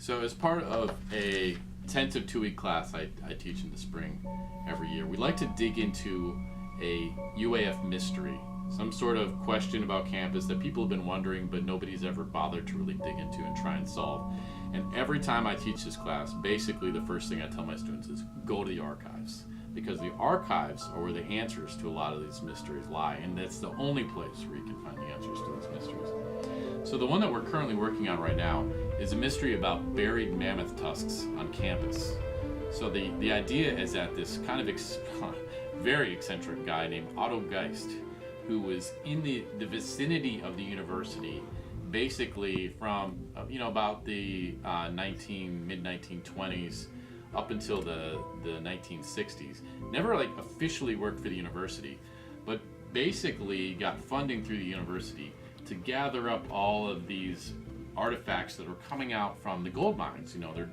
So as part of a intensive 2-week class I teach in the spring every year, we like to dig into a UAF mystery, some sort of question about campus that people have been wondering but nobody's ever bothered to really dig into and try and solve. And every time I teach this class, basically the first thing I tell my students is go to the archives, because the archives are where the answers to a lot of these mysteries lie, and that's the only place where you can find the answers to these mysteries. So the one that we're currently working on right now is a mystery about buried mammoth tusks on campus. So the idea is that this kind of very eccentric guy named Otto Geist, who was in the vicinity of the university, basically from about the mid-1920s up until the 1960s. Never officially worked for the university, but basically got funding through the university to gather up all of these artifacts that were coming out from the gold mines. They're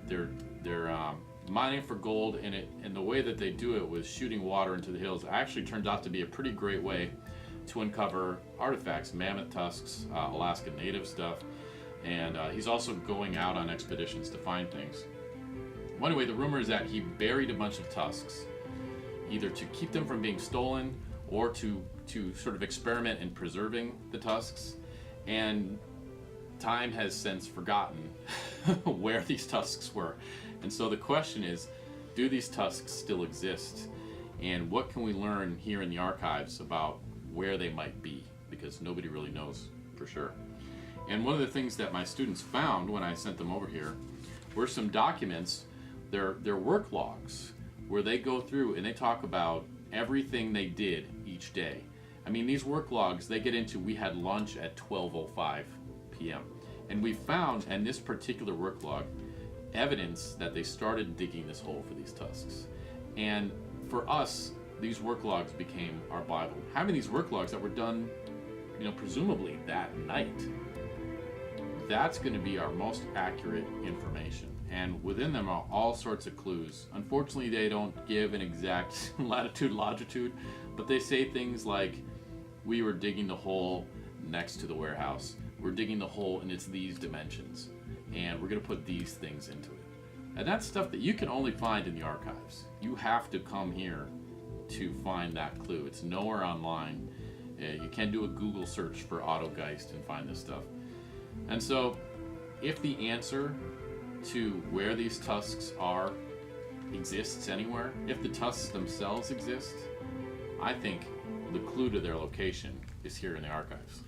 mining for gold, and the way that they do it was shooting water into the hills. It actually turns out to be a pretty great way to uncover artifacts, mammoth tusks, Alaska native stuff, and he's also going out on expeditions to find things. Well, anyway, the rumor is that he buried a bunch of tusks, either to keep them from being stolen or to sort of experiment in preserving the tusks. And time has since forgotten where these tusks were. And so the question is, do these tusks still exist? And what can we learn here in the archives about where they might be? Because nobody really knows for sure. And one of the things that my students found when I sent them over here were some documents, their work logs, where they go through and they talk about everything they did each day. I mean, these work logs, they get into, we had lunch at 12:05 p.m. And we found, in this particular work log, evidence that they started digging this hole for these tusks. And for us, these work logs became our Bible. Having these work logs that were done, presumably that night, that's going to be our most accurate information. And within them are all sorts of clues. Unfortunately, they don't give an exact latitude, longitude, but they say things like, we were digging the hole next to the warehouse. We're digging the hole and it's these dimensions. And we're going to put these things into it. And that's stuff that you can only find in the archives. You have to come here to find that clue. It's nowhere online. You can do a Google search for Otto Geist and find this stuff. And so, if the answer to where these tusks are exists anywhere, if the tusks themselves exist, I think the clue to their location is here in the archives.